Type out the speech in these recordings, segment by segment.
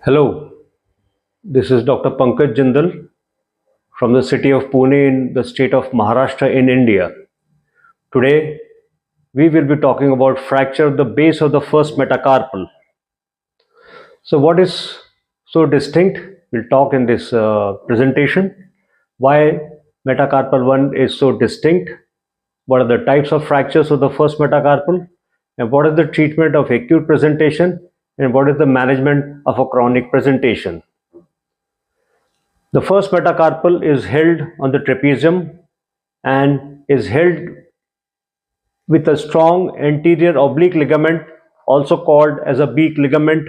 Hello, this is Dr. Pankaj Jindal from the city of Pune in the state of Maharashtra in India. Today, we will be talking about fracture of the base of the first metacarpal. So, what is so distinct? We'll talk in this presentation. Why metacarpal 1 is so distinct? What are the types of fractures of the first metacarpal? And what is the treatment of acute presentation? And what is the management of a chronic presentation? The first metacarpal is held on the trapezium and is held with a strong anterior oblique ligament, also called as a beak ligament.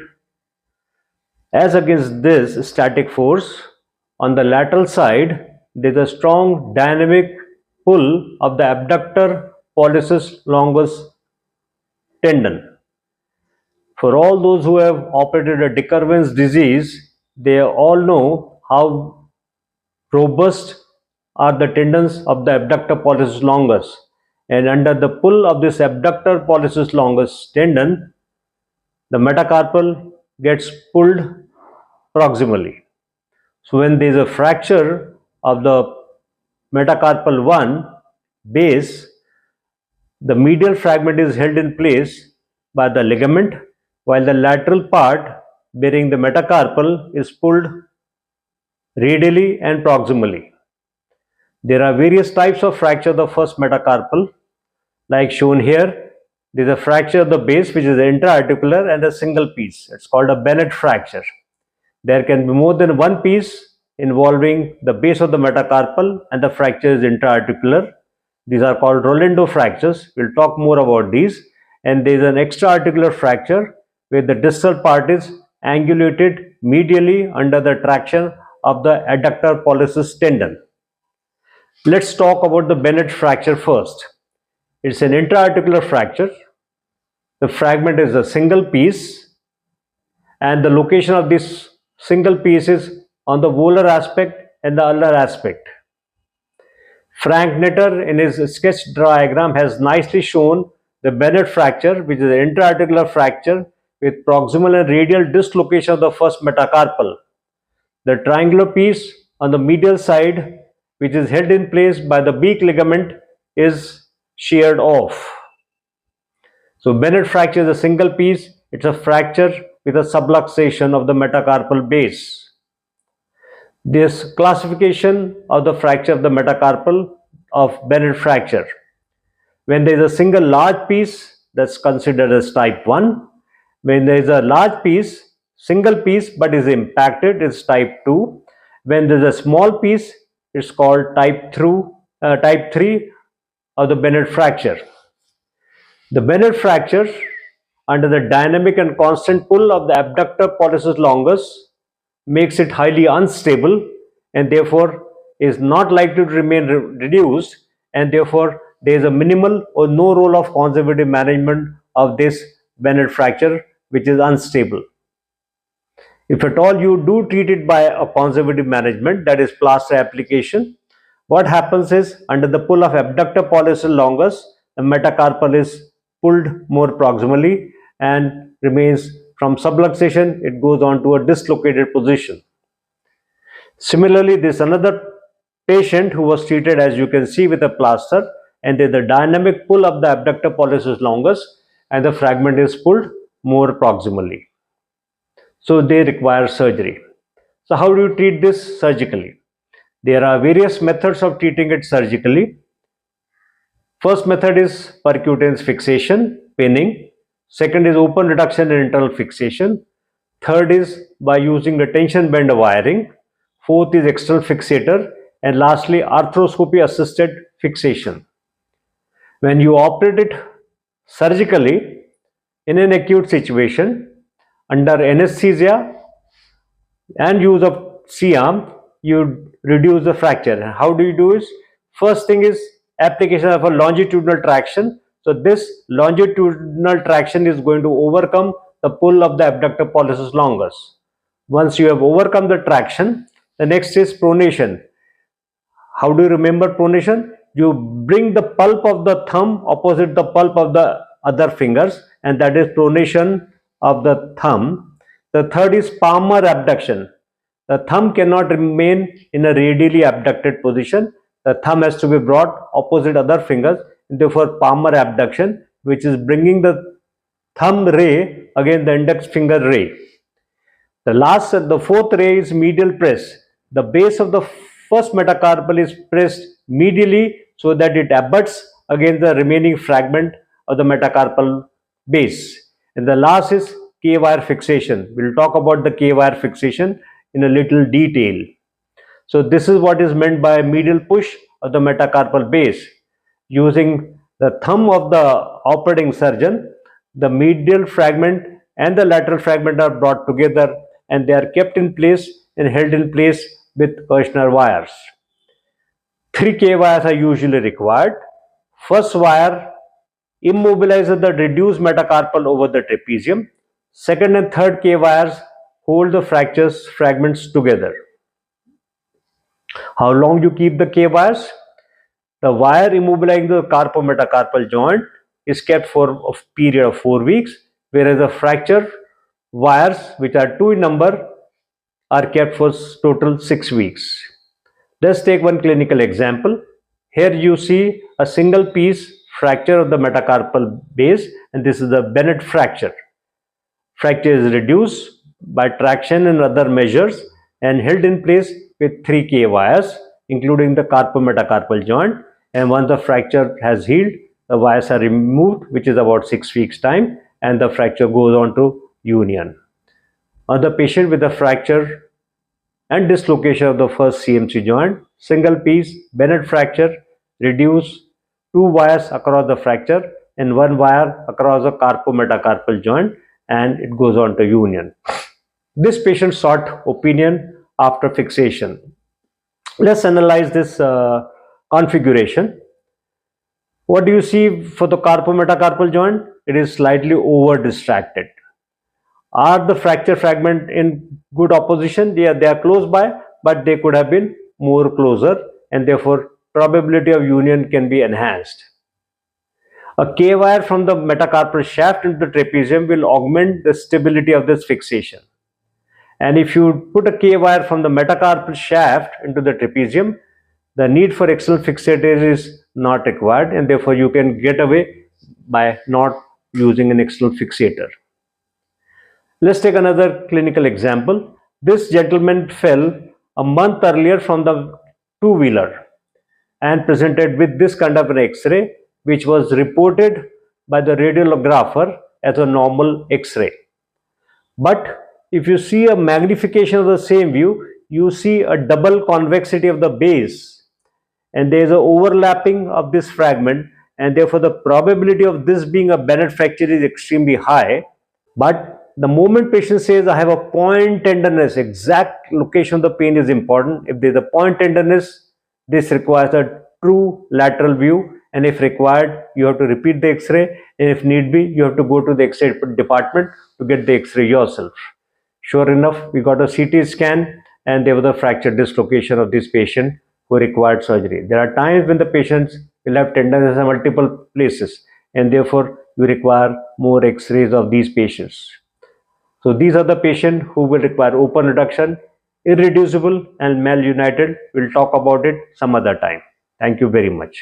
As against this static force, on the lateral side, there is a strong dynamic pull of the abductor pollicis longus tendon. For all those who have operated a decurvence disease, they all know how robust are the tendons of the abductor pollicis longus, and under the pull of this abductor pollicis longus tendon, the metacarpal gets pulled proximally. So when there is a fracture of the metacarpal 1 base, the medial fragment is held in place by the ligament, while the lateral part bearing the metacarpal is pulled radially and proximally. There are various types of fracture of the first metacarpal, like shown here. There is a fracture of the base which is intra-articular and a single piece. It's called a Bennett fracture. There can be more than one piece involving the base of the metacarpal and the fracture is intra-articular. These are called Rolando fractures. We'll talk more about these. And there is an extra-articular fracture where the distal part is angulated medially under the traction of the adductor pollicis tendon. Let's talk about the Bennett fracture first. It's an intra-articular fracture. The fragment is a single piece and the location of this single piece is on the volar aspect and the ulnar aspect. Frank Netter in his sketch diagram has nicely shown the Bennett fracture, which is an intra-articular fracture with proximal and radial dislocation of the first metacarpal. The triangular piece on the medial side, which is held in place by the beak ligament, is sheared off. So Bennett fracture is a single piece. It's a fracture with a subluxation of the metacarpal base. This classification of the fracture of the metacarpal of Bennett fracture. When there is a single large piece, that's considered as type 1. When there is a large piece, single piece but is impacted, is type 2. When there is a small piece, it's called type 3 of the Bennett fracture. The Bennett fracture, under the dynamic and constant pull of the abductor pollicis longus, makes it highly unstable and therefore is not likely to remain reduced, and therefore there is a minimal or no role of conservative management of this Bennett fracture, which is unstable. If at all you do treat it by a conservative management, that is plaster application, what happens is under the pull of abductor pollicis longus, the metacarpal is pulled more proximally and remains from subluxation, it goes on to a dislocated position. Similarly, there is another patient who was treated, as you can see, with a plaster, and there is a dynamic pull of the abductor pollicis longus and the fragment is pulled more proximally. So they require surgery. So how do you treat this surgically? There are various methods of treating it surgically. First method is percutaneous fixation, pinning. Second is open reduction and internal fixation. Third is by using the tension band wiring. Fourth is external fixator. And lastly, arthroscopy assisted fixation. When you operate it surgically in an acute situation, under anesthesia and use of C-arm, you reduce the fracture. And how do you do it? First thing is application of a longitudinal traction. So this longitudinal traction is going to overcome the pull of the abductor pollicis longus. Once you have overcome the traction, the next is pronation. How do you remember pronation? You bring the pulp of the thumb opposite the pulp of the other fingers, and that is pronation of the thumb. The third is palmar abduction. The thumb cannot remain in a radially abducted position. The thumb has to be brought opposite other fingers, and therefore palmar abduction, which is bringing the thumb ray against the index finger ray. The fourth ray is medial press. The base of the first metacarpal is pressed medially so that it abuts against the remaining fragment of the metacarpal base. And the last is K-wire fixation. We'll talk about the K-wire fixation in a little detail. So this is what is meant by medial push of the metacarpal base. Using the thumb of the operating surgeon, the medial fragment and the lateral fragment are brought together, and they are kept in place and held in place with Kirschner wires. 3 K wires are usually required. First wire immobilizes the reduced metacarpal over the trapezium. Second and third K wires hold the fragments together. How long you keep the K wires? The wire immobilizing the carpometacarpal joint is kept for a period of 4 weeks, whereas the fracture wires, which are 2 in number, are kept for total 6 weeks. Let's take one clinical example. Here you see a single piece fracture of the metacarpal base, and this is the Bennett fracture. Fracture is reduced by traction and other measures and held in place with 3 K wires, including the carpometacarpal joint. And once the fracture has healed, the wires are removed, which is about 6 weeks time, and the fracture goes on to union. On the patient with a fracture and dislocation of the first CMC joint, single piece Bennett fracture, reduce 2 wires across the fracture and 1 wire across the carpometacarpal joint, and it goes on to union. This patient sought opinion after fixation. Let's analyze this configuration. What do you see for the carpometacarpal joint? It is slightly over distracted. Are the fracture fragment in good opposition? They are close by, but they could have been more closer, and therefore probability of union can be enhanced. A K wire from the metacarpal shaft into the trapezium will augment the stability of this fixation. And if you put a K wire from the metacarpal shaft into the trapezium, the need for external fixator is not required, and therefore you can get away by not using an external fixator. Let's take another clinical example. This gentleman fell a month earlier from the two-wheeler and presented with this kind of an X-ray, which was reported by the radiographer as a normal X-ray. But if you see a magnification of the same view, you see a double convexity of the base, and there is an overlapping of this fragment, and therefore the probability of this being a Bennett fracture is extremely high. But the moment patient says, I have a point tenderness, exact location of the pain is important. If there is a point tenderness, this requires a true lateral view, and if required, you have to repeat the X-ray, and if need be, you have to go to the X-ray department to get the X-ray yourself. Sure enough, we got a CT scan, and there was a fracture dislocation of this patient who required surgery. There are times when the patients will have tenderness in multiple places, and therefore you require more X-rays of these patients. So these are the patients who will require open reduction, irreducible and malunited. We'll talk about it some other time. Thank you very much.